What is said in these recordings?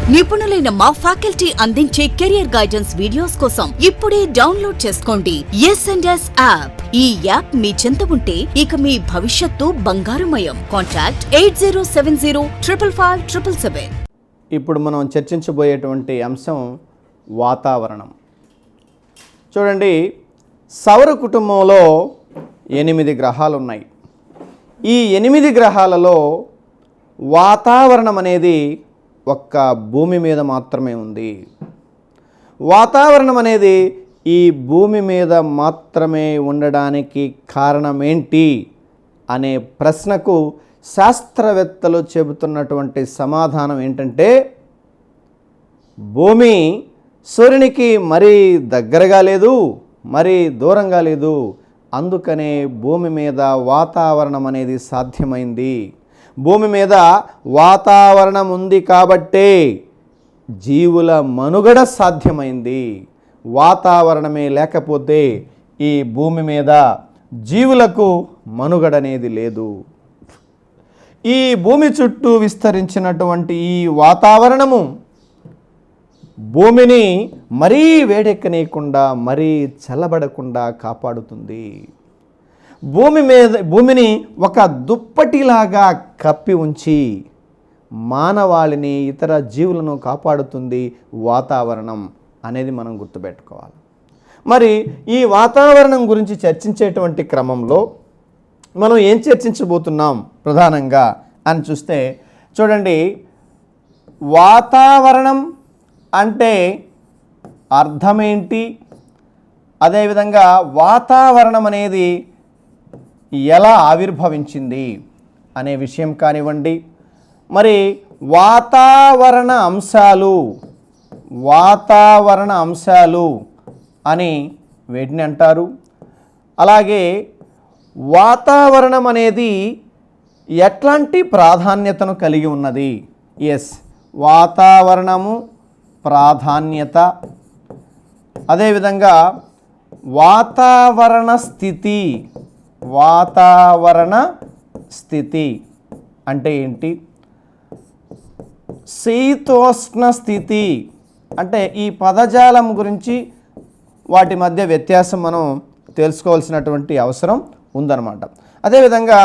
నిపుణులైన మా ఫ్యాకల్టీ అందించే కెరియర్ గైడెన్స్ వీడియోస్ కోసం ఇప్పుడే డౌన్లోడ్ చేసుకోండి S&S యాప్. ఈ యాప్ మీ చెంత ఉంటే ఇక మీ భవిష్యత్తు బంగారుమయం. కాంటాక్ట్ 8070555577. ఇప్పుడు మనం చర్చించబోయేటువంటి అంశం వాతావరణం. చూడండి, సౌర కుటుంబంలో 8 గ్రహాలు ఉన్నాయి. ఈ 8 గ్రహాలలో వాతావరణం అనేది ఒక్క భూమి మీద మాత్రమే ఉంది. వాతావరణం అనేది ఈ భూమి మీద మాత్రమే ఉండడానికి కారణమేంటి అనే ప్రశ్నకు శాస్త్రవేత్తలు చెబుతున్నటువంటి సమాధానం ఏంటంటే, భూమి సూర్యునికి మరీ దగ్గరగా లేదు, మరీ దూరంగా లేదు. అందుకనే భూమి మీద వాతావరణం అనేది సాధ్యమైంది. భూమి మీద వాతావరణం ఉంది కాబట్టే జీవుల మనుగడ సాధ్యమైంది. వాతావరణమే లేకపోతే ఈ భూమి మీద జీవులకు మనుగడ అనేది లేదు. ఈ భూమి చుట్టూ విస్తరించినటువంటి ఈ వాతావరణము భూమిని మరీ వేడెక్కనీయకుండా, మరీ చల్లబడకుండా కాపాడుతుంది. భూమిని ఒక దుప్పటిలాగా కప్పి ఉంచి మానవాళిని, ఇతర జీవులను కాపాడుతుంది వాతావరణం అనేది మనం గుర్తుపెట్టుకోవాలి. మరి ఈ వాతావరణం గురించి చర్చించేటువంటి క్రమంలో మనం ఏం చర్చించబోతున్నాం ప్రధానంగా అని చూస్తే, చూడండి, వాతావరణం అంటే అర్థమేంటి, అదేవిధంగా వాతావరణం అనేది ఎలా ఆవిర్భవించింది అనే విషయం కానివ్వండి, మరి వాతావరణ అంశాలు అని వీటిని అంటారు. అలాగే వాతావరణం అనేది ఎట్లాంటి ప్రాధాన్యతను కలిగి ఉన్నది? వాతావరణము ప్రాధాన్యత, అదేవిధంగా వాతావరణ స్థితి అంటే ఏంటి? శీతోష్ణ స్థితి అంటే ఈ పదజాలం గురించి వాటి మధ్య వ్యత్యాసం మనం తెలుసుకోవాల్సినటువంటి అవసరం ఉందన్నమాట. అదేవిధంగా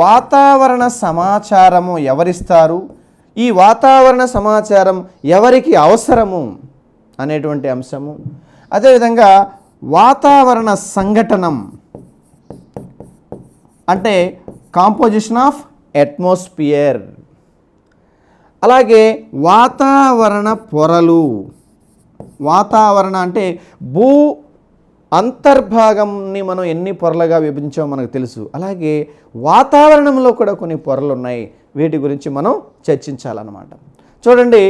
వాతావరణ సమాచారము ఎవరిస్తారు, ఈ వాతావరణ సమాచారం ఎవరికి అవసరము అనేటువంటి అంశము. అదేవిధంగా వాతావరణ సంఘటనం అంటే కాంపోజిషన్ ఆఫ్ అట్మాస్ఫియర్. అలాగే వాతావరణ పొరలు. వాతావరణ అంటే భూ అంతర్భాగంని మనం ఎన్ని పొరలుగా విభజించామో మనకు తెలుసు. అలాగే వాతావరణంలో కూడా కొన్ని పొరలు ఉన్నాయి. వీటి గురించి మనం చర్చించాలన్నమాట. చూడండి,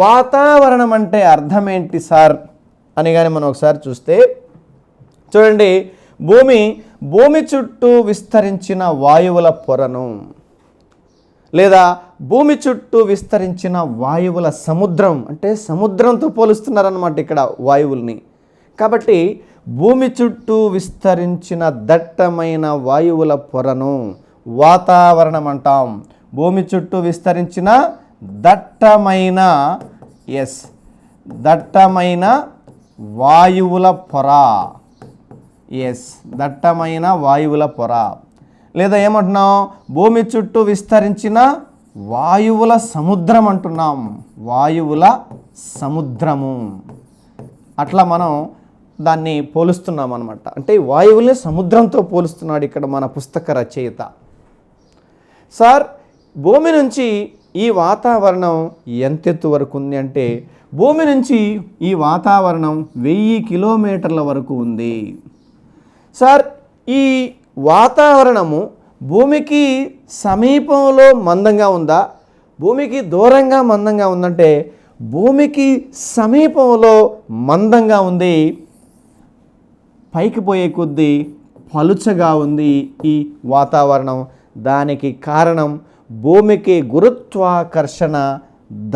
వాతావరణం అంటే అర్థం ఏంటి సార్ అని కానీ మనం ఒకసారి చూస్తే, చూడండి, భూమి చుట్టూ విస్తరించిన వాయువుల పొరను, లేదా భూమి చుట్టూ విస్తరించిన వాయువుల సముద్రం, అంటే సముద్రంతో పోలుస్తున్నారన్నమాట ఇక్కడ వాయువుల్ని. కాబట్టి భూమి చుట్టూ విస్తరించిన దట్టమైన వాయువుల పొరను వాతావరణం అంటాం. భూమి చుట్టూ విస్తరించిన దట్టమైన వాయువుల పొర. దట్టమైన వాయువుల పొర, లేదా ఏమంటున్నాం, భూమి చుట్టూ విస్తరించిన వాయువుల సముద్రం అంటున్నాం. వాయువుల సముద్రము, అట్లా మనం దాన్ని పోలుస్తున్నాం అన్నమాట. అంటే వాయువుల్ని సముద్రంతో పోలుస్తున్నాడు ఇక్కడ మన పుస్తక రచయిత. సార్, భూమి నుంచి ఈ వాతావరణం ఎంతెత్తు వరకు ఉంది అంటే, భూమి నుంచి ఈ వాతావరణం 1000 కిలోమీటర్ల వరకు ఉంది. సార్, ఈ వాతావరణము భూమికి సమీపంలో మందంగా ఉందా, భూమికి దూరంగా మందంగా ఉందంటే, భూమికి సమీపంలో మందంగా ఉంది, పైకి పోయే కొద్దీ పలుచగా ఉంది ఈ వాతావరణం. దానికి కారణం భూమికి గురుత్వాకర్షణ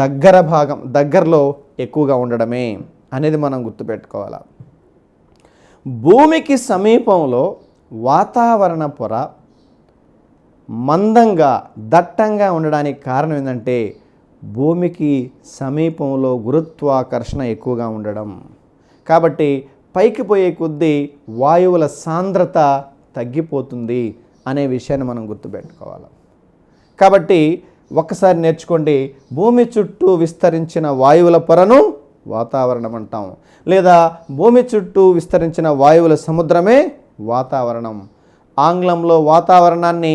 దగ్గరలో ఎక్కువగా ఉండడమే అనేది మనం గుర్తుపెట్టుకోవాలి. భూమికి సమీపంలో వాతావరణ పొర మందంగా, దట్టంగా ఉండడానికి కారణం ఏంటంటే, భూమికి సమీపంలో గురుత్వాకర్షణ ఎక్కువగా ఉండడం. కాబట్టి పైకి పోయే కొద్దీ వాయువుల సాంద్రత తగ్గిపోతుంది అనే విషయాన్ని మనం గుర్తుపెట్టుకోవాలి. కాబట్టి ఒక్కసారి నేర్చుకోండి, భూమి చుట్టూ విస్తరించిన వాయువుల పొరను వాతావరణం అంటాం, లేదా భూమి చుట్టూ విస్తరించిన వాయువుల సముద్రమే వాతావరణం. ఆంగ్లంలో వాతావరణాన్ని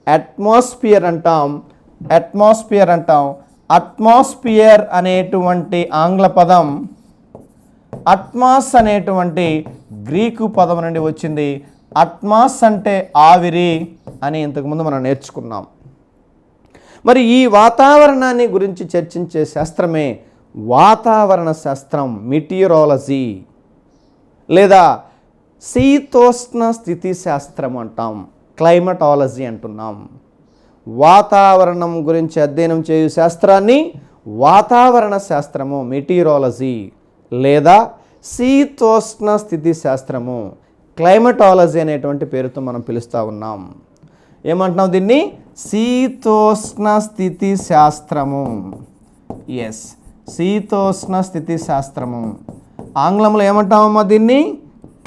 అట్మాస్ఫియర్ అంటాం. అట్మాస్ఫియర్ అనేటువంటి ఆంగ్ల పదం అట్మాస్ అనేటువంటి గ్రీకు పదం నుండి వచ్చింది. అట్మాస్ అంటే ఆవిరి అని ఇంతకుముందు మనం నేర్చుకున్నాం. మరి ఈ వాతావరణాన్ని గురించి చర్చించే శాస్త్రమే వాతావరణ శాస్త్రం, మిటియరాలజీ, లేదా శీతోష్ణ స్థితి శాస్త్రం అంటాం, క్లైమటాలజీ అంటున్నాం. వాతావరణం గురించి అధ్యయనం చేయు శాస్త్రాన్ని వాతావరణ శాస్త్రము, మిటియరాలజీ, లేదా శీతోష్ణ స్థితి శాస్త్రము, క్లైమటాలజీ అనేటువంటి పేరుతో మనం పిలుస్తూ ఉన్నాం. ఏమంటున్నాం దీన్ని? శీతోష్ణ స్థితి శాస్త్రము. ఎస్, శీతోష్ణ స్థితి శాస్త్రము. ఆంగ్లంలో ఏమంటామమ్మా దీన్ని?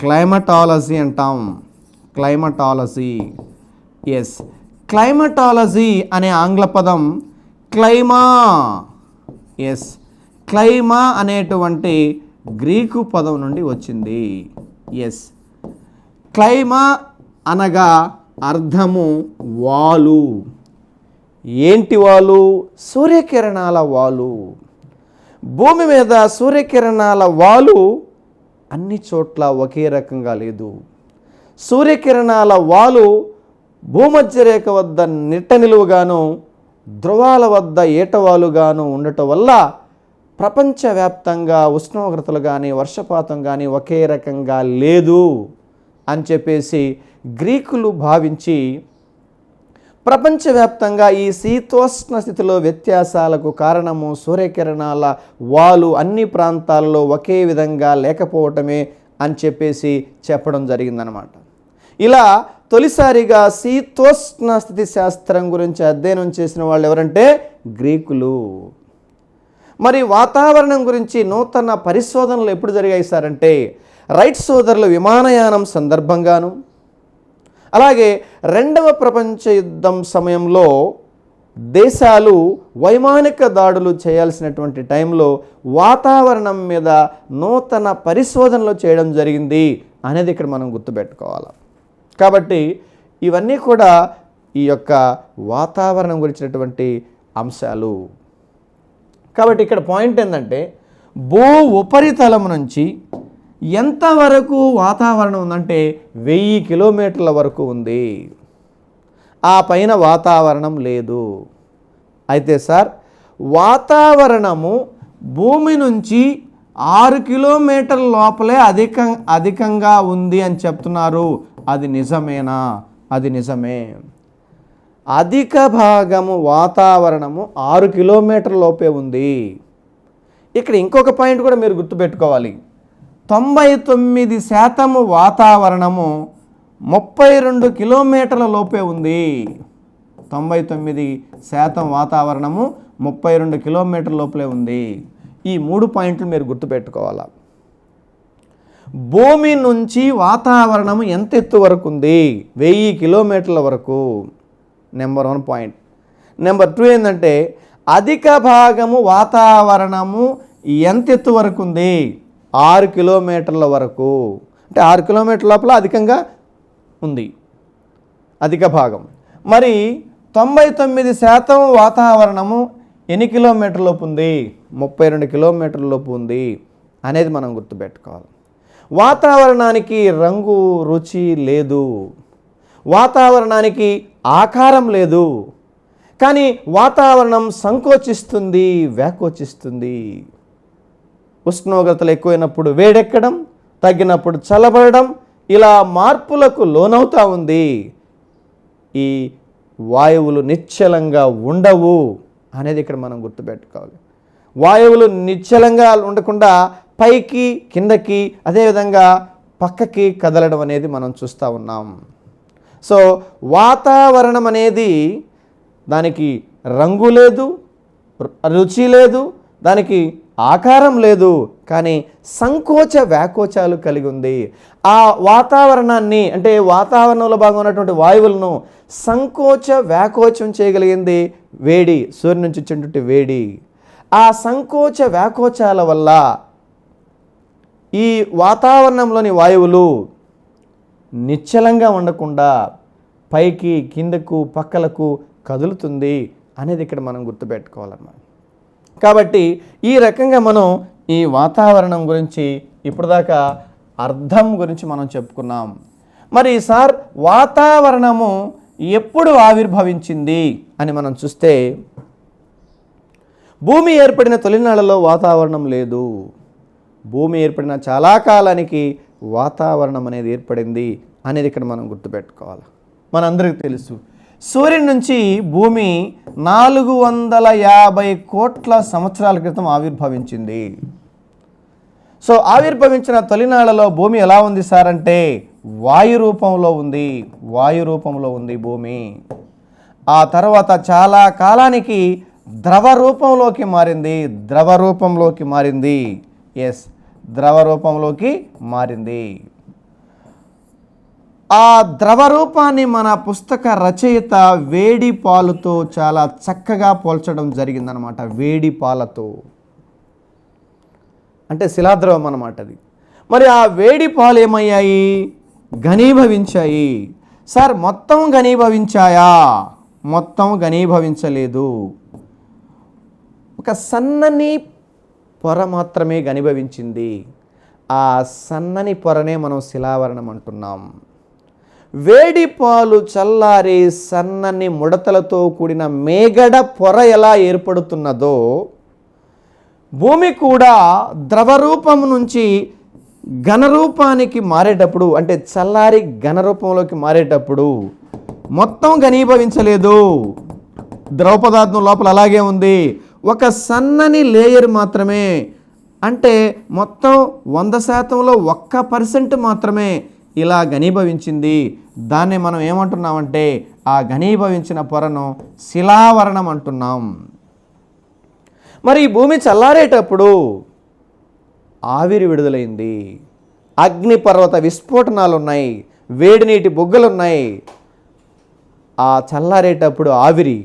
క్లైమటాలజీ అంటాం. క్లైమటాలజీ. ఎస్, క్లైమటాలజీ అనే ఆంగ్ల పదం క్లైమా. ఎస్, క్లైమా అనేటువంటి గ్రీకు పదం నుండి వచ్చింది. ఎస్, క్లైమా అనగా అర్థము వాలు. ఏంటి వాలు? సూర్యకిరణాల వాలు. భూమి మీద సూర్యకిరణాల వాలు అన్ని చోట్ల ఒకే రకంగా లేదు. సూర్యకిరణాల వాలు భూమధ్య రేఖ వద్ద నిట్ట నిలువుగాను, ధ్రువాల వద్ద ఏటవాలుగాను ఉండటం వల్ల ప్రపంచవ్యాప్తంగా ఉష్ణోగ్రతలు కానీ వర్షపాతం కానీ ఒకే రకంగా లేదు అని చెప్పేసి గ్రీకులు భావించి ప్రపంచవ్యాప్తంగా ఈ శీతోష్ణ స్థితిలో వ్యత్యాసాలకు కారణము సూర్యకిరణాల వాలు అన్ని ప్రాంతాల్లో ఒకే విధంగా లేకపోవటమే అని చెప్పేసి చెప్పడం జరిగిందనమాట. ఇలా తొలిసారిగా శీతోష్ణ స్థితి శాస్త్రం గురించి అధ్యయనం చేసిన వాళ్ళు ఎవరంటే గ్రీకులు. మరి వాతావరణం గురించి నూతన పరిశోధనలు ఎప్పుడు జరిగాయి సార్ అంటే రైట్ సోదరుల విమానయానం సందర్భంగాను, అలాగే రెండవ ప్రపంచ యుద్ధం సమయంలో దేశాలు వైమానిక దాడులు చేయాల్సినటువంటి టైంలో వాతావరణం మీద నూతన పరిశోధనలు చేయడం జరిగింది అనేది ఇక్కడ మనం గుర్తుపెట్టుకోవాలి. కాబట్టి ఇవన్నీ కూడా ఈ యొక్క వాతావరణం గురించినటువంటి అంశాలు. కాబట్టి ఇక్కడ పాయింట్ ఏంటంటే భూ ఉపరితలం నుంచి ఎంతవరకు వాతావరణం ఉందంటే 1000 కిలోమీటర్ల వరకు ఉంది. ఆ పైన వాతావరణం లేదు. అయితే సార్ వాతావరణము భూమి నుంచి 6 కిలోమీటర్ల లోపలే అధికంగా ఉంది అని చెప్తున్నారు. అది నిజమేనా? అది నిజమే. అధిక భాగము వాతావరణము 6 కిలోమీటర్ల లోపే ఉంది. ఇక్కడ ఇంకొక పాయింట్ కూడా మీరు గుర్తుపెట్టుకోవాలి. 99% వాతావరణము 32 కిలోమీటర్ల లోపే ఉంది. 99% వాతావరణము 32 కిలోమీటర్ల లోపలే ఉంది. ఈ 3 పాయింట్లు మీరు గుర్తుపెట్టుకోవాలి. భూమి నుంచి వాతావరణం ఎంత ఎత్తు వరకు ఉంది? 1000 కిలోమీటర్ల వరకు. Number 1 point. నెంబర్ 2 ఏంటంటే అధిక భాగము వాతావరణము ఎంత ఎత్తు వరకు ఉంది? 6 కిలోమీటర్ల వరకు. అంటే 6 కిలోమీటర్ల లోపల అధికంగా ఉంది అధిక భాగం. మరి 99% వాతావరణము ఎన్ని కిలోమీటర్ల లోపు ఉంది? 32 కిలోమీటర్ల లోపు ఉంది అనేది మనం గుర్తుపెట్టుకోవాలి. వాతావరణానికి రంగు రుచి లేదు, వాతావరణానికి ఆకారం లేదు, కానీ వాతావరణం సంకోచిస్తుంది, వ్యాకోచిస్తుంది. ఉష్ణోగ్రతలు ఎక్కువైనప్పుడు వేడెక్కడం, తగ్గినప్పుడు చల్లబడడం, ఇలా మార్పులకు లోనవుతూ ఉంది. ఈ వాయువులు నిశ్చలంగా ఉండవు అనేది ఇక్కడ మనం గుర్తుపెట్టుకోవాలి. వాయువులు నిశ్చలంగా ఉండకుండా పైకి కిందకి అదేవిధంగా పక్కకి కదలడం అనేది మనం చూస్తూ ఉన్నాం. సో వాతావరణం అనేది దానికి రంగు లేదు, రుచి లేదు, దానికి ఆకారం లేదు, కానీ సంకోచ వ్యాకోచాలు కలిగి ఉంది. ఆ వాతావరణాన్ని అంటే వాతావరణంలో భాగంగా ఉన్నటువంటి వాయువులను సంకోచ వ్యాకోచం చేయగలిగింది వేడి, సూర్యుని నుంచి వచ్చేటువంటి వేడి. ఆ సంకోచ వ్యాకోచాల వల్ల ఈ వాతావరణంలోని వాయువులు నిశ్చలంగా ఉండకుండా పైకి కిందకు పక్కలకు కదులుతుంది అనేది ఇక్కడ మనం గుర్తుపెట్టుకోవాలన్నమాట. కాబట్టి ఈ రకంగా మనం ఈ వాతావరణం గురించి ఇప్పటిదాకా అర్థం గురించి మనం చెప్పుకున్నాం. మరి సార్ వాతావరణము ఎప్పుడు ఆవిర్భవించింది అని మనం చూస్తే, భూమి ఏర్పడిన తొలినాళ్లలో వాతావరణం లేదు. భూమి ఏర్పడిన చాలా కాలానికి వాతావరణం అనేది ఏర్పడింది అనేది ఇక్కడ మనం గుర్తుపెట్టుకోవాలి. మనందరికీ తెలుసు, సూర్యుని నుంచి భూమి 450 కోట్ల సంవత్సరాల క్రితం ఆవిర్భవించింది. సో ఆవిర్భవించిన తొలినాళ్లలో భూమి ఎలా ఉంది సార్ అంటే వాయు రూపంలో ఉంది. వాయు రూపంలో ఉంది భూమి. ఆ తర్వాత చాలా కాలానికి ద్రవ రూపంలోకి మారింది. ద్రవ రూపంలోకి మారింది. ఎస్, ద్రవ రూపంలోకి మారింది. ఆ ద్రవ రూపాన్ని మన పుస్తక రచయిత వేడి పాలుతో చాలా చక్కగా పోల్చడం జరిగిందనమాట. వేడి పాలతో అంటే శిలాద్రవం అన్నమాట అది. మరి ఆ వేడి పాలు ఏమయ్యాయి? ఘనీభవించాయి. సార్ మొత్తం ఘనీభవించాయా? మొత్తం ఘనీభవించలేదు. ఒక సన్నని పొర మాత్రమే ఘనీభవించింది. ఆ సన్నని పొరనే మనం శిలావరణం అంటున్నాం. వేడి పాలు చల్లారి సన్నని ముడతలతో కూడిన మేగడ పొర ఎలా ఏర్పడుతున్నదో, భూమి కూడా ద్రవరూపం నుంచి ఘనరూపానికి మారేటప్పుడు, అంటే చల్లారి ఘనరూపంలోకి మారేటప్పుడు మొత్తం ఘనీభవించలేదు. ద్రవ పదార్థం లోపల అలాగే ఉంది. ఒక సన్నని లేయర్ మాత్రమే, అంటే మొత్తం 100%లో 1% మాత్రమే ఇలా ఘనీభవించింది. దాన్ని మనం ఏమంటున్నామంటే ఆ ఘనీభవించిన పొరను శిలావరణం అంటున్నాం. మరి ఈ భూమి చల్లారేటప్పుడు ఆవిరి విడుదలైంది. అగ్నిపర్వత విస్ఫోటనాలు ఉన్నాయి, వేడి నీటి బుగ్గలు ఉన్నాయి. ఆ చల్లారేటప్పుడు ఆవిరి,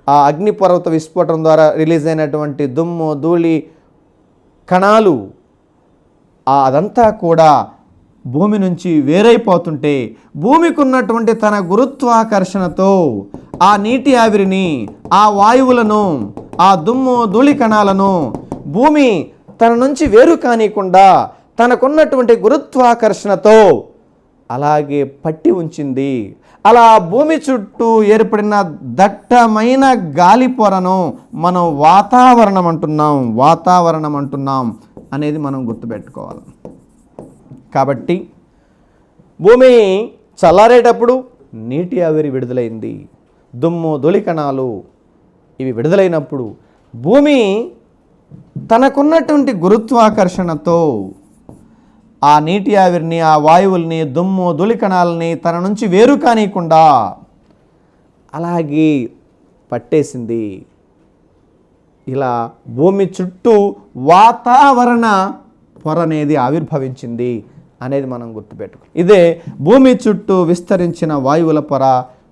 ఆ అగ్నిపర్వత విస్ఫోటనం ద్వారా రిలీజ్ అయినటువంటి దుమ్ము, ధూళి కణాలు అదంతా కూడా భూమి నుంచి వేరైపోతుంటే, భూమికి ఉన్నటువంటి తన గురుత్వాకర్షణతో ఆ నీటి ఆవిరిని, ఆ వాయువులను, ఆ దుమ్ము ధూళి కణాలను భూమి తన నుంచి వేరు కానికుండా తనకున్నటువంటి గురుత్వాకర్షణతో అలాగే పట్టి ఉంచింది. అలా భూమి చుట్టూ ఏర్పడిన దట్టమైన గాలి పొరను మనం వాతావరణం అంటున్నాం. వాతావరణం అంటున్నాం అనేది మనం గుర్తుపెట్టుకోవాలి. కాబట్టి భూమి చల్లారేటప్పుడు నీటి ఆవిరి విడుదలైంది. దుమ్ము ధూళి కణాలు ఇవి విడుదలైనప్పుడు భూమి తనకున్నటువంటి గురుత్వాకర్షణతో ఆ నీటి ఆవిరిని, ఆ వాయువుల్ని, దుమ్ము ధూళి కణాలని తన నుంచి వేరు కానియకుండా అలాగే పట్టేసింది. ఇలా భూమి చుట్టూ వాతావరణ పొర అనేది ఆవిర్భవించింది అనేది మనం గుర్తుపెట్టుకో. ఇదే భూమి చుట్టూ విస్తరించిన వాయువుల పొర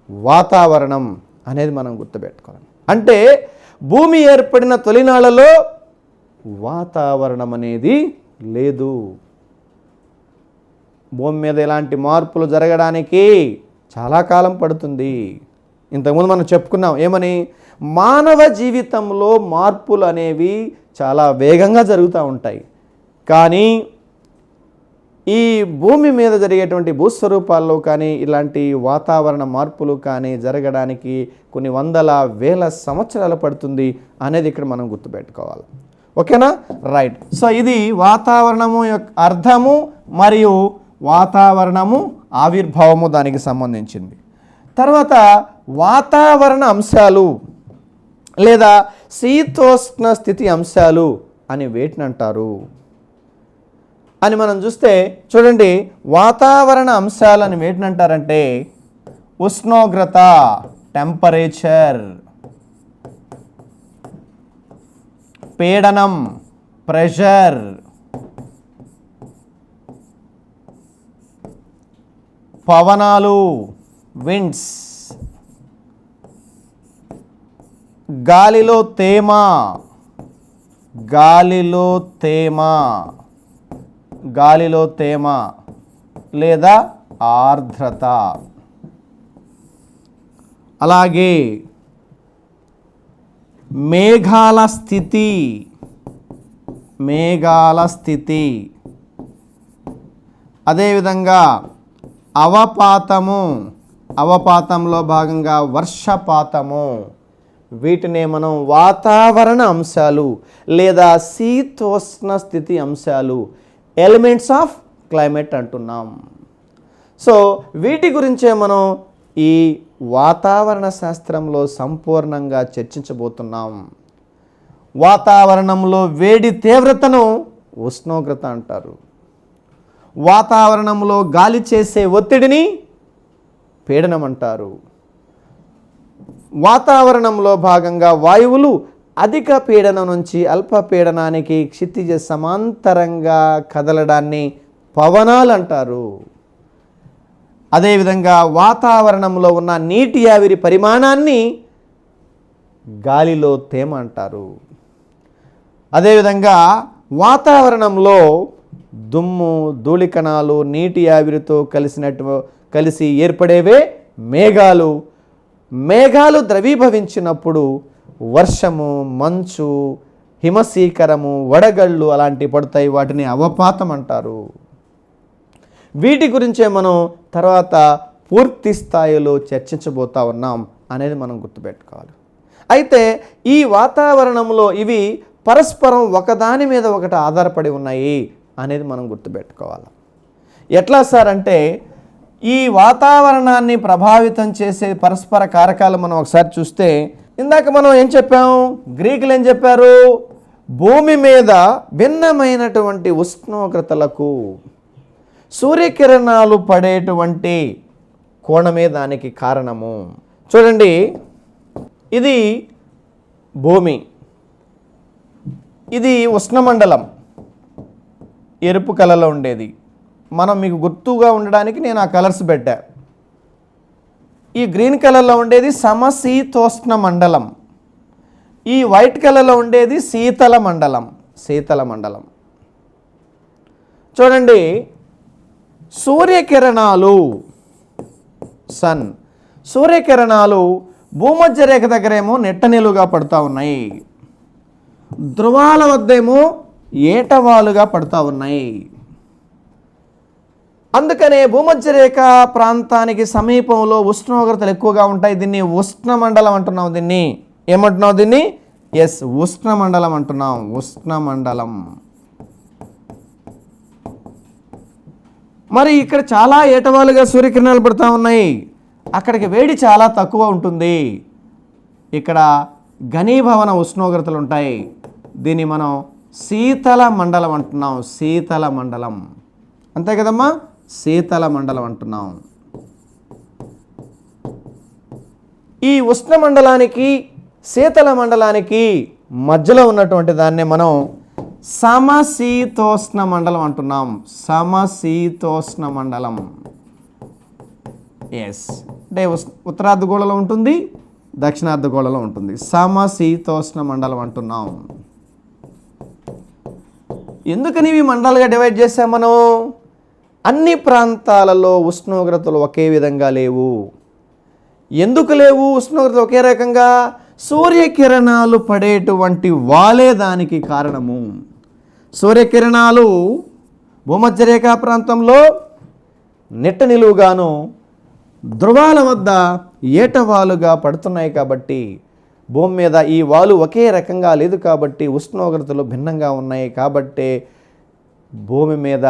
వాతావరణం అనేది మనం గుర్తుపెట్టుకోవాలి. అంటే భూమి ఏర్పడిన తొలినాళ్లలో వాతావరణం అనేది లేదు. భూమి మీద ఎలాంటి మార్పులు జరగడానికి చాలా కాలం పడుతుంది. ఇంతకుముందు మనం చెప్పుకున్నాం ఏమని, మానవ జీవితంలో మార్పులు అనేవి చాలా వేగంగా జరుగుతూ ఉంటాయి. కానీ ఈ భూమి మీద జరిగేటువంటి భూస్వరూపాల్లో కానీ ఇలాంటి వాతావరణ మార్పులు కానీ జరగడానికి కొన్ని వందల వేల సంవత్సరాలు పడుతుంది అనేది ఇక్కడ మనం గుర్తుపెట్టుకోవాలి. ఓకేనా? రైట్. సో ఇది వాతావరణము యొక్క అర్థము మరియు వాతావరణము ఆవిర్భావము దానికి సంబంధించింది. తర్వాత వాతావరణ అంశాలు లేదా శీతోష్ణ స్థితి అంశాలు అని వేటిని అంటారు అని మనం చూస్తే, చూడండి, వాతావరణ అంశాలని వేటిని అంటారంటే ఉష్ణోగ్రత, టెంపరేచర్. పీడనం, ప్రెషర్. పవనాలు, విండ్స్. గాలిలో తేమ, గాలిలో తేమ, గాలిలో తేమ లేదా ఆర్ద్రత. అలాగే మేఘాల స్థితి, మేఘాల స్థితి. అదేవిధంగా అవపాతము, అవపాతంలో భాగంగా వర్షపాతము. వీటినే మనం వాతావరణ అంశాలు లేదా శీతోష్ణ స్థితి అంశాలు, ఎలిమెంట్స్ ఆఫ్ క్లైమేట్ అంటున్నాం. సో వీటి గురించే మనం ఈ వాతావరణ శాస్త్రంలో సంపూర్ణంగా చర్చించబోతున్నాం. వాతావరణంలో వేడి తీవ్రతను ఉష్ణోగ్రత అంటారు. వాతావరణంలో గాలి చేసే ఒత్తిడిని పీడనం అంటారు. వాతావరణంలో భాగంగా వాయువులు అధిక పీడనం నుంచి అల్ప పీడనానికి క్షితిజ సమాంతరంగా కదలడాన్ని పవనాలు అంటారు. అదేవిధంగా వాతావరణంలో ఉన్న నీటి ఆవిరి పరిమాణాన్ని గాలిలో తేమ అంటారు. అదేవిధంగా వాతావరణంలో దుమ్ము, ధూళికణాలు నీటి ఆవిరితో కలిసి ఏర్పడేవే మేఘాలు. మేఘాలు ద్రవీభవించినప్పుడు వర్షము, మంచు, హిమశీకరము, వడగళ్ళు అలాంటివి పడతాయి. వాటిని అవపాతం అంటారు. వీటి గురించే మనం తర్వాత పూర్తి స్థాయిలో చర్చించబోతా ఉన్నాం అనేది మనం గుర్తుపెట్టుకోవాలి. అయితే ఈ వాతావరణంలో ఇవి పరస్పరం ఒకదాని మీద ఒకటి ఆధారపడి ఉన్నాయి అనేది మనం గుర్తుపెట్టుకోవాలి. ఎట్లా సార్ అంటే ఈ వాతావరణాన్ని ప్రభావితం చేసే పరస్పర కారకాలు మనం ఒకసారి చూస్తే, ఇందాక మనం ఏం చెప్పాం, గ్రీకులు ఏం చెప్పారు, భూమి మీద భిన్నమైనటువంటి ఉష్ణోగ్రతలకు సూర్యకిరణాలు పడేటువంటి కోణమే దానికి కారణము. చూడండి, ఇది భూమి, ఇది ఉష్ణమండలం, ఎరుపు కలర్లో ఉండేది. మనం మీకు గుర్తుగా ఉండడానికి నేను ఆ కలర్స్ పెట్టా. ఈ గ్రీన్ కలర్లో ఉండేది సమశీతోష్ణ మండలం, ఈ వైట్ కలర్లో ఉండేది శీతల మండలం. శీతల మండలం. చూడండి, సూర్యకిరణాలు, సన్, సూర్యకిరణాలు భూమధ్య రేఖ దగ్గరేమో నెట్టనిలుగా పడుతూ ఉన్నాయి, ధ్రువాల వద్దేమో ఏటవాలుగా పడుతూ ఉన్నాయి. అందుకనే భూమధ్య రేఖ ప్రాంతానికి సమీపంలో ఉష్ణోగ్రతలు ఎక్కువగా ఉంటాయి. దీన్ని ఉష్ణమండలం అంటున్నాం. దీన్ని ఏమంటున్నాం? దీన్ని ఉష్ణమండలం అంటున్నాం. ఉష్ణమండలం. మరి ఇక్కడ చాలా ఏటవాలుగా సూర్యకిరణాలు పడుతూ ఉన్నాయి. అక్కడికి వేడి చాలా తక్కువ ఉంటుంది. ఇక్కడ ఘనీభవన ఉష్ణోగ్రతలు ఉంటాయి. దీన్ని మనం శీతల మండలం అంటున్నాం. శీతల మండలం, అంతే కదమ్మా, శీతల మండలం అంటున్నాం. ఈ ఉష్ణమండలానికి శీతల మండలానికి మధ్యలో ఉన్నటువంటి దాన్నే మనం సమశీతోష్ణ మండలం అంటున్నాం. సమశీతోష్ణ మండలం. అంటే ఉత్తరార్ధగోళంలో ఉంటుంది, దక్షిణార్ధగోళంలో ఉంటుంది. సమశీతోష్ణ మండలం అంటున్నాం. ఎందుకని ఈ మండలాలుగా డివైడ్ చేసాం మనం? అన్ని ప్రాంతాలలో ఉష్ణోగ్రతలు ఒకే విధంగా లేవు. ఎందుకు లేవు ఉష్ణోగ్రత ఒకే రకంగా? సూర్యకిరణాలు పడేటువంటి వాలే దానికి కారణము. సూర్యకిరణాలు భూమధ్య రేఖా ప్రాంతంలో నెట్ట నిలువుగాను, ధ్రువాల వద్ద ఏటవాలుగా పడుతున్నాయి. కాబట్టి భూమి మీద ఈ వాలు ఒకే రకంగా లేదు కాబట్టి ఉష్ణోగ్రతలు భిన్నంగా ఉన్నాయి. కాబట్టి భూమి మీద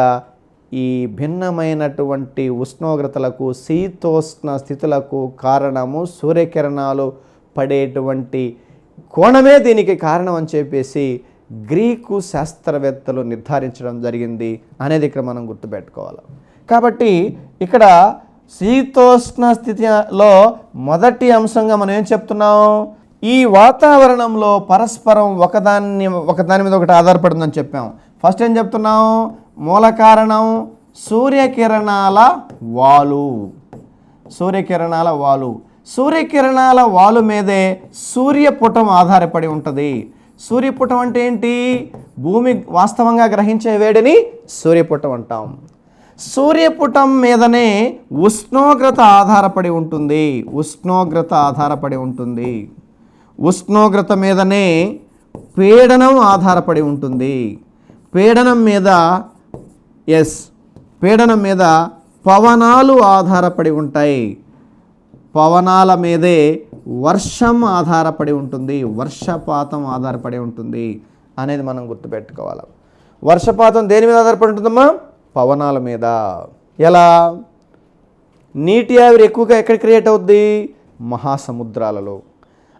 ఈ భిన్నమైనటువంటి ఉష్ణోగ్రతలకు, శీతోష్ణ స్థితులకు కారణము సూర్యకిరణాలు పడేటువంటి కోణమే దీనికి కారణం అని చెప్పేసి గ్రీకు శాస్త్రవేత్తలు నిర్ధారించడం జరిగింది అనేది ఇక్కడ మనం గుర్తుపెట్టుకోవాలి. కాబట్టి ఇక్కడ శీతోష్ణ స్థితిలో మొదటి అంశంగా మనం ఏం చెప్తున్నాం? ఈ వాతావరణంలో పరస్పరం ఒకదాని మీద ఒకటి ఆధారపడుతుందని చెప్పాం. ఫస్ట్ ఏం చెప్తున్నాం? మూల కారణం సూర్యకిరణాల వాలు. సూర్యకిరణాల వాలు మీదే సూర్యపుటం ఆధారపడి ఉంటుంది. సూర్యపుటం అంటే ఏంటి? భూమి వాస్తవంగా గ్రహించే వేడిని సూర్యపుటం అంటాం. సూర్యపుటం మీదనే ఉష్ణోగ్రత ఆధారపడి ఉంటుంది. ఉష్ణోగ్రత మీదనే పీడనం ఆధారపడి ఉంటుంది. పీడనం మీద పవనాలు ఆధారపడి ఉంటాయి. పవనాల మీదే వర్షం ఆధారపడి ఉంటుంది. వర్షపాతం ఆధారపడి ఉంటుంది అనేది మనం గుర్తుపెట్టుకోవాలి. వర్షపాతం దేని మీద ఆధారపడి ఉంటుందమ్మా? పవనాల మీద. ఎలా? నీటి ఆవిరి ఎక్కువగా ఎక్కడ క్రియేట్ అవుద్ది? మహాసముద్రాలలో.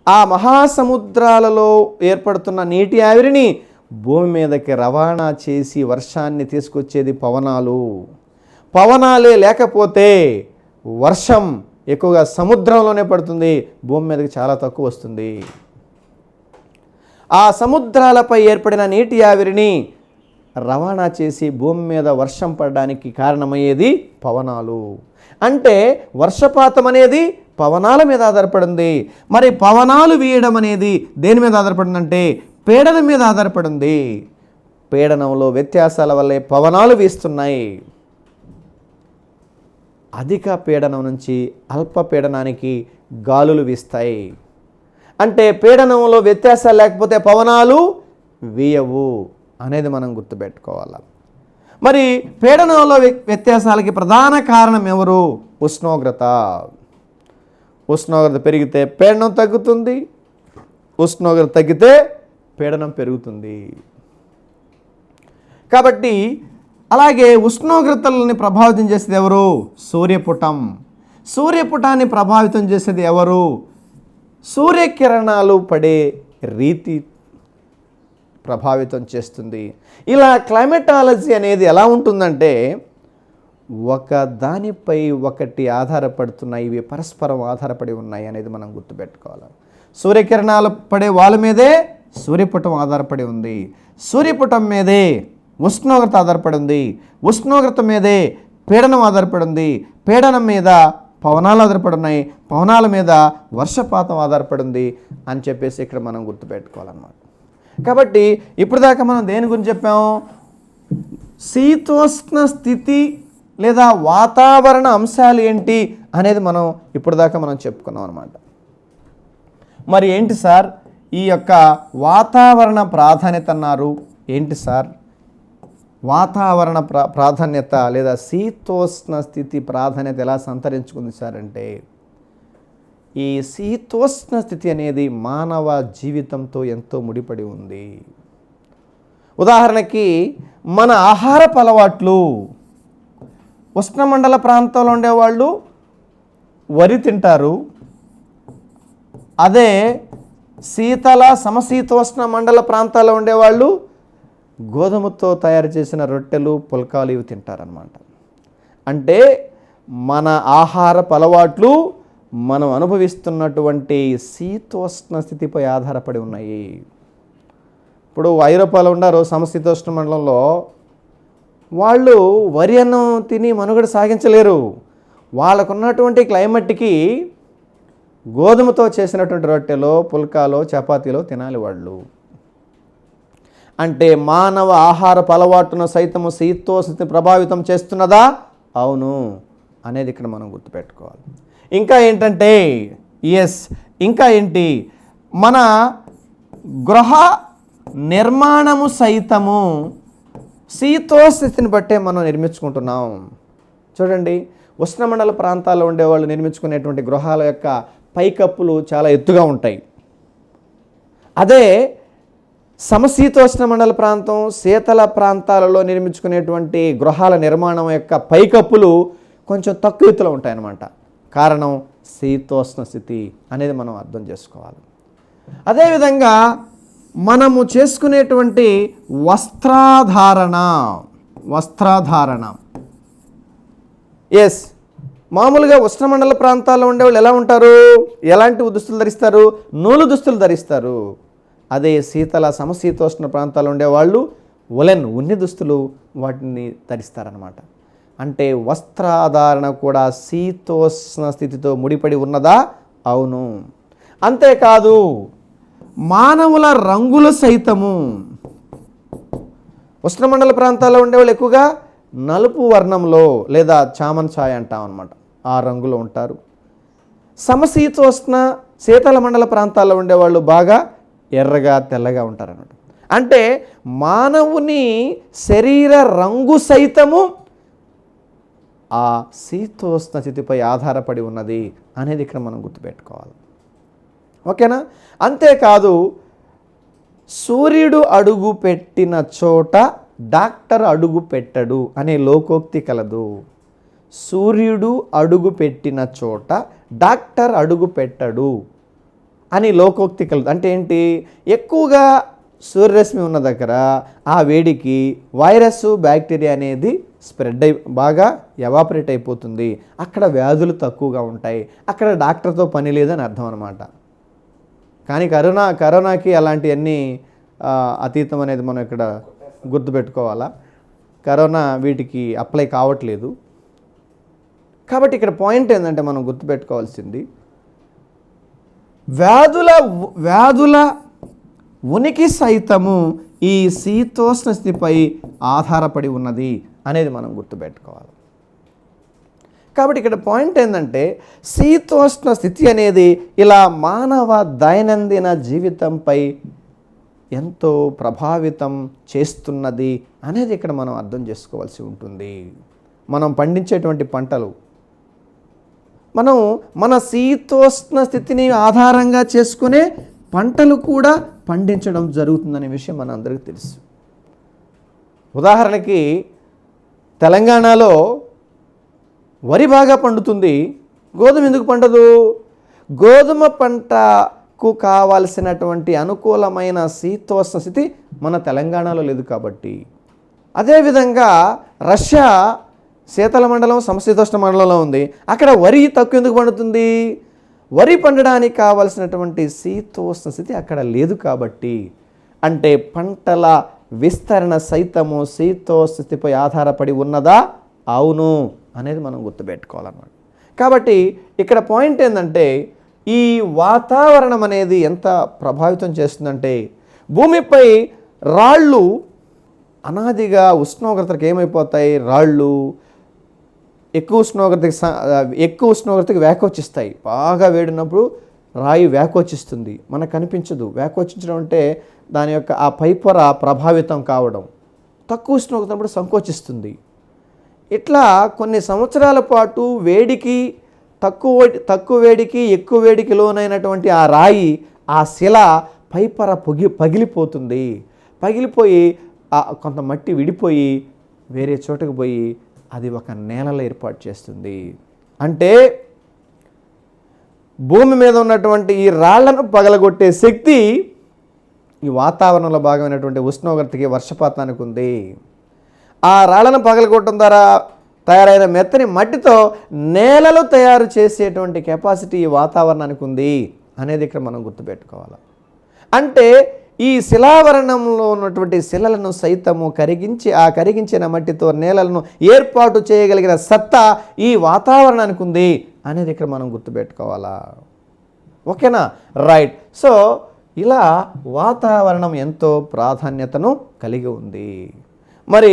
ఆ మహాసముద్రాలలో ఏర్పడుతున్న నీటి ఆవిరిని భూమి మీదకి రవాణా చేసి వర్షాన్ని తీసుకొచ్చేది పవనాలు. పవనాలే లేకపోతే వర్షం ఎక్కువగా సముద్రంలోనే పడుతుంది, భూమి మీదకి చాలా తక్కువ వస్తుంది. ఆ సముద్రాలపై ఏర్పడిన నీటి ఆవిరిని రవాణా చేసి భూమి మీద వర్షం పడడానికి కారణమయ్యేది పవనాలు. అంటే వర్షపాతం అనేది పవనాల మీద ఆధారపడింది. మరి పవనాలు వీయడం అనేది దేని మీద ఆధారపడిందంటే పీడనం మీద ఆధారపడింది. పీడనంలో వ్యత్యాసాల వల్లే పవనాలు వీస్తున్నాయి. అధిక పీడనం నుంచి అల్ప పీడనానికి గాలులు వీస్తాయి. అంటే పీడనంలో వ్యత్యాసాలు లేకపోతే పవనాలు వీయవు అనేది మనం గుర్తుపెట్టుకోవాలి. మరి పీడనంలో వ్యత్యాసాలకి ప్రధాన కారణం ఎవరు? ఉష్ణోగ్రత. ఉష్ణోగ్రత పెరిగితే పీడనం తగ్గుతుంది, ఉష్ణోగ్రత తగ్గితే పీడనం పెరుగుతుంది. కాబట్టి అలాగే ఉష్ణోగ్రతలని ప్రభావితం చేసేది ఎవరు? సూర్యపుటం. సూర్యపుటాన్ని ప్రభావితం చేసేది ఎవరు? సూర్యకిరణాలు పడే రీతి ప్రభావితం చేస్తుంది. ఇలా క్లైమటాలజీ అనేది ఎలా ఉంటుందంటే ఒక దానిపై ఒకటి ఆధారపడుతున్నాయి, ఇవి పరస్పరం ఆధారపడి ఉన్నాయి అనేది మనం గుర్తుపెట్టుకోవాలి. సూర్యకిరణాలు పడే వాళ్ళ మీదే సూర్యపుటం ఆధారపడి ఉంది. సూర్యపుటం మీదే ఉష్ణోగ్రత ఆధారపడి ఉంది. ఉష్ణోగ్రత మీదే పీడనం ఆధారపడి ఉంది. పీడనం మీద పవనాలు ఆధారపడి ఉన్నాయి. పవనాల మీద వర్షపాతం ఆధారపడి ఉంది అని చెప్పేసి ఇక్కడ మనం గుర్తుపెట్టుకోవాలన్నమాట. కాబట్టి ఇప్పుడు దాకా మనం దేని గురించి చెప్పాము? శీతోష్ణ స్థితి లేదా వాతావరణ అంశాలు ఏంటి అనేది మనం ఇప్పుడు దాకా మనం చెప్పుకున్నాం అన్నమాట. మరి ఏంటి సార్ ఈ యొక్క వాతావరణ ప్రాధాన్యత అన్నారు? ఏంటి సార్ వాతావరణ ప్రాధాన్యత లేదా శీతోష్ణ స్థితి ప్రాధాన్యత ఎలా సంతరించుకుంది సార్ అంటే, ఈ శీతోష్ణ స్థితి అనేది మానవ జీవితంతో ఎంతో ముడిపడి ఉంది. ఉదాహరణకి మన ఆహారపు అలవాట్లు, ఉష్ణమండల ప్రాంతంలో ఉండేవాళ్ళు వరి తింటారు. అదే శీతల సమశీతోష్ణ మండల ప్రాంతాల్లో ఉండేవాళ్ళు గోధుమతో తయారు చేసిన రొట్టెలు, పుల్కాలు ఇవి తింటారనమాట. అంటే మన ఆహారపు అలవాట్లు మనం అనుభవిస్తున్నటువంటి శీతోష్ణ స్థితిపై ఆధారపడి ఉన్నాయి. ఇప్పుడు ఐరోపాలో ఉన్నారు సమశీతోష్ణ మండలంలో, వాళ్ళు వరి అన్నం తిని మనుగడ సాగించలేరు. వాళ్ళకున్నటువంటి క్లైమేట్కి గోధుమతో చేసినటువంటి రొట్టెలో, పుల్కాలో, చపాతీలో తినాలి వాళ్ళు. అంటే మానవ ఆహారపు అలవాటును సైతము శీతోష్ణ ప్రభావితం చేస్తున్నదా? అవును అనేది ఇక్కడ మనం గుర్తుపెట్టుకోవాలి. ఇంకా ఏంటంటే ఇంకా ఏంటి, మన గృహ నిర్మాణము సైతము శీతోష్ణ స్థితిని బట్టే మనం నిర్మించుకుంటున్నాం. చూడండి, ఉష్ణమండల ప్రాంతాల్లో ఉండేవాళ్ళు నిర్మించుకునేటువంటి గృహాల యొక్క పైకప్పులు చాలా ఎత్తుగా ఉంటాయి. అదే సమశీతోష్ణ మండల ప్రాంతం, శీతల ప్రాంతాలలో నిర్మించుకునేటువంటి గృహాల నిర్మాణం యొక్క పైకప్పులు కొంచెం తక్కువ ఎత్తులో ఉంటాయన్నమాట. కారణం శీతోష్ణ స్థితి అనేది మనం అర్థం చేసుకోవాలి. అదేవిధంగా మనము చేసుకునేటువంటి వస్త్రాధారణ మామూలుగా ఉష్ణమండల ప్రాంతాల్లో ఉండేవాళ్ళు ఎలా ఉంటారు? ఎలాంటి దుస్తులు ధరిస్తారు? నూలు దుస్తులు ధరిస్తారు. అదే శీతల సమశీతోష్ణ ప్రాంతాల్లో ఉండేవాళ్ళు ఉన్ని దుస్తులు వాటిని ధరిస్తారనమాట. అంటే వస్త్రాధారణ కూడా శీతోష్ణ స్థితితో ముడిపడి ఉన్నదా? అవును. అంతేకాదు మానవుల రంగులు సైతము ఉష్ణమండల ప్రాంతాల్లో ఉండేవాళ్ళు ఎక్కువగా నలుపు వర్ణంలో లేదా చామన్ ఛాయ్ అంటాం అనమాట, ఆ రంగులో ఉంటారు. సమశీతోష్ణ శీతల మండల ప్రాంతాల్లో ఉండేవాళ్ళు బాగా ఎర్రగా తెల్లగా ఉంటారన్నమాట. అంటే మానవుని శరీర రంగు సైతము ఆ శీతోష్ణ స్థితిపై ఆధారపడి ఉన్నది అనేది ఇక్కడ మనం గుర్తుపెట్టుకోవాలి. ఓకేనా? అంతేకాదు సూర్యుడు అడుగు పెట్టిన చోట డాక్టర్ అడుగు పెట్టడు అనే లోకోక్తి కలదు. సూర్యుడు అడుగు పెట్టిన చోట డాక్టర్ అడుగు పెట్టడు అని లోకోక్తి కలదు. అంటే ఏంటి? ఎక్కువగా సూర్యరశ్మి ఉన్న దగ్గర ఆ వేడికి వైరస్ బ్యాక్టీరియా అనేది స్ప్రెడ్ బాగా ఎవాపరేట్ అయిపోతుంది. అక్కడ వ్యాధులు తక్కువగా ఉంటాయి. అక్కడ డాక్టర్తో పని లేదని అర్థం అనమాట. కానీ కరోనాకి అలాంటివన్నీ అతీతం అనేది మనం ఇక్కడ గుర్తుపెట్టుకోవాలా. కరోనా వీటికి అప్లై కావట్లేదు. కాబట్టి ఇక్కడ పాయింట్ ఏంటంటే మనం గుర్తుపెట్టుకోవాల్సింది వ్యాధుల ఉనికి సైతము ఈ శీతోష్ణ స్థితిపై ఆధారపడి ఉన్నది అనేది మనం గుర్తుపెట్టుకోవాలి. కాబట్టి ఇక్కడ పాయింట్ ఏంటంటే శీతోష్ణ స్థితి అనేది ఇలా మానవ దైనందిన జీవితంపై ఎంతో ప్రభావితం చేస్తున్నది అనేది ఇక్కడ మనం అర్థం చేసుకోవాల్సి ఉంటుంది. మనం పండించేటువంటి పంటలు మన శీతోష్ణ స్థితిని ఆధారంగా చేసుకునే పంటలు కూడా పండించడం జరుగుతుందనే విషయం మన అందరికీ తెలుసు. ఉదాహరణకి తెలంగాణలో వరి బాగా పండుతుంది, గోధుమ ఎందుకు పండదు? గోధుమ పంటకు కావాల్సినటువంటి అనుకూలమైన శీతోష్ణ స్థితి మన తెలంగాణలో లేదు కాబట్టి. అదేవిధంగా రష్యా శీతల మండలం సమశీతోష్ణ మండలంలో ఉంది, అక్కడ వరి తక్కువ ఎందుకు పండుతుంది? వరి పండడానికి కావాల్సినటువంటి శీతోష్ణ స్థితి అక్కడ లేదు కాబట్టి. అంటే పంటల విస్తరణ సైతము శీతోష్ణ స్థితిపై ఆధారపడి ఉన్నదా? అవును అనేది మనం గుర్తుపెట్టుకోవాలన్నమాట. కాబట్టి ఇక్కడ పాయింట్ ఏంటంటే ఈ వాతావరణం అనేది ఎంత ప్రభావితం చేస్తుందంటే భూమిపై రాళ్ళు అనాదిగా ఉష్ణోగ్రతకు ఏమైపోతాయి? రాళ్ళు ఎక్కువ ఉష్ణోగ్రతకి వ్యాకోచిస్తాయి. బాగా వేడినప్పుడు రాయి వ్యాకోచిస్తుంది, మనకు కనిపించదు. వ్యాకోచించడం అంటే దాని యొక్క ఆ పైపొర ప్రభావితం కావడం. తక్కువ ఉష్ణోగ్రతప్పుడు సంకోచిస్తుంది. ఇట్లా కొన్ని సంవత్సరాల పాటు వేడికి తక్కువ వేడికి ఎక్కువ వేడికి లోనైనటువంటి ఆ రాయి, ఆ శిల పైపొర పగిలిపోతుంది. పగిలిపోయి కొంత మట్టి విడిపోయి వేరే చోటకు పోయి అది ఒక నేలలో ఏర్పాటు చేస్తుంది. అంటే భూమి మీద ఉన్నటువంటి ఈ రాళ్లను పగలగొట్టే శక్తి ఈ వాతావరణంలో భాగమైనటువంటి ఉష్ణోగ్రతకి వర్షపాతానికి ఉంది. ఆ రాళ్లను పగలగొట్టడం ద్వారా తయారైన మెత్తని మట్టితో నేలలు తయారు చేసేటువంటి కెపాసిటీ ఈ వాతావరణానికి ఉంది అనేది ఇక్కడ మనం గుర్తుపెట్టుకోవాలి. అంటే ఈ శిలావరణంలో ఉన్నటువంటి శిలలను సైతము కరిగించిన మట్టితో నేలలను ఏర్పాటు చేయగలిగిన సత్తా ఈ వాతావరణానికి ఉంది అనేది ఇక్కడ మనం గుర్తుపెట్టుకోవాలా. ఓకేనా? రైట్. సో ఇలా వాతావరణం ఎంతో ప్రాధాన్యతను కలిగి ఉంది. మరి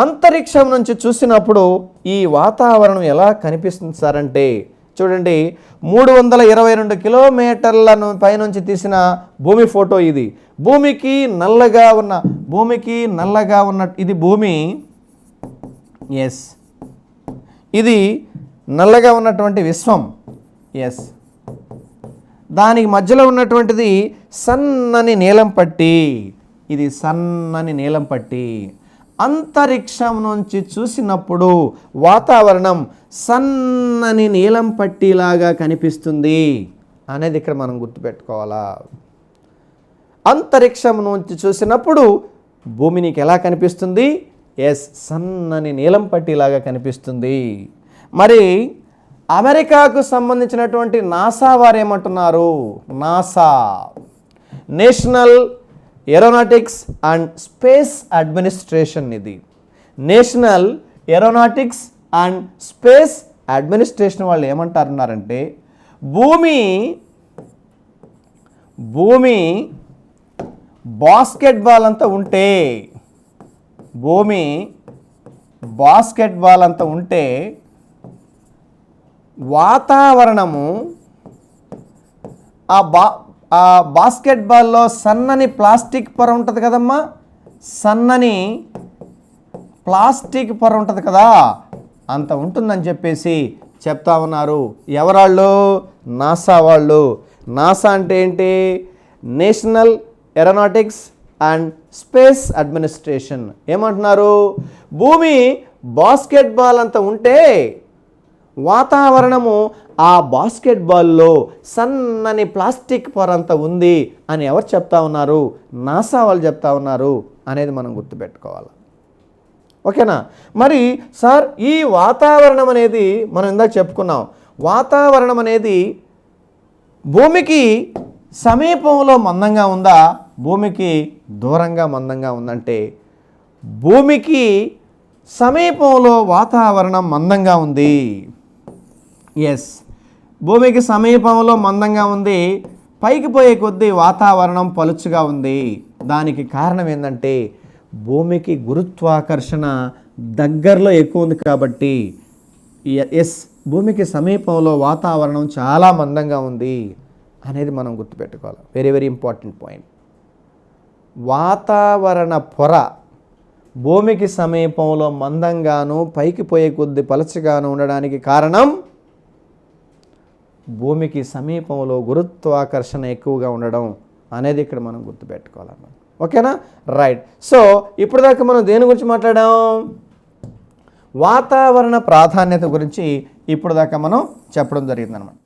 అంతరిక్షం నుంచి చూసినప్పుడు ఈ వాతావరణం ఎలా కనిపిస్తుంది సార్ అంటే చూడండి, 322 కిలోమీటర్లను పైనుంచి తీసిన భూమి ఫోటో ఇది. భూమికి నల్లగా ఉన్న ఇది భూమి. ఎస్, ఇది నల్లగా ఉన్నటువంటి విశ్వం. ఎస్, దానికి మధ్యలో ఉన్నటువంటిది సన్నని నీలం పట్టి. ఇది సన్నని నీలం పట్టి. అంతరిక్షం నుంచి చూసినప్పుడు వాతావరణం సన్నని నీలం పట్టిలాగా కనిపిస్తుంది అనేది ఇక్కడ మనం గుర్తుపెట్టుకోవాలా. అంతరిక్షం నుంచి చూసినప్పుడు భూమి నీకు ఎలా కనిపిస్తుంది? ఎస్, సన్నని నీలం పట్టిలాగా కనిపిస్తుంది. మరి అమెరికాకు సంబంధించినటువంటి నాసా వారు ఏమంటున్నారు? NASA, National Aeronautics and Space Administration, ఇది National Aeronautics and Space Administration వాళ్ళు ఏమంటారన్నారంటే భూమి బాస్కెట్బాల్ అంతా ఉంటే, భూమి బాస్కెట్బాల్ అంతా ఉంటే వాతావరణము ఆ బాస్కెట్బాల్లో సన్నని ప్లాస్టిక్ పొర ఉంటుంది కదమ్మా, సన్నని ప్లాస్టిక్ పొర ఉంటుంది కదా, అంత ఉంటుందని చెప్పేసి చెప్తా ఉన్నారు. ఎవరాళ్ళు? నాసా వాళ్ళు. నాసా అంటే ఏంటి? National Aeronautics and Space administration. ఏమంటున్నారు? భూమి బాస్కెట్బాల్ అంత ఉంటే వాతావరణము ఆ బాస్కెట్బాల్లో సన్నని ప్లాస్టిక్ పొర అంత ఉంది అని ఎవరు చెప్తా ఉన్నారు? నాసా వాళ్ళు చెప్తా ఉన్నారు అనేది మనం గుర్తుపెట్టుకోవాలి. ఓకేనా? మరి సార్ ఈ వాతావరణం అనేది మనం ఇందాక చెప్పుకున్నాం, వాతావరణం అనేది భూమికి సమీపంలో మందంగా ఉందా, భూమికి దూరంగా మందంగా ఉందంటే భూమికి సమీపంలో వాతావరణం మందంగా ఉంది. ఎస్, భూమికి సమీపంలో మందంగా ఉంది, పైకి పోయే కొద్దీ వాతావరణం పలుచుగా ఉంది. దానికి కారణం ఏంటంటే భూమికి గురుత్వాకర్షణ దగ్గరలో ఎక్కువ ఉంది కాబట్టి. ఎస్, భూమికి సమీపంలో వాతావరణం చాలా మందంగా ఉంది అనేది మనం గుర్తుపెట్టుకోవాలి. Very very important point. వాతావరణ పొర భూమికి సమీపంలో మందంగాను పైకి పోయే కొద్ది పలచగాను ఉండడానికి కారణం భూమికి సమీపంలో గురుత్వాకర్షణ ఎక్కువగా ఉండడం అనేది ఇక్కడ మనం గుర్తుపెట్టుకోవాలన్నమాట. ఓకేనా? రైట్. సో ఇప్పుడు దాకా మనం దేని గురించి మాట్లాడాం? వాతావరణ ప్రాధాన్యత గురించి ఇప్పుడు దాకా మనం చెప్పడం జరిగిందనమాట.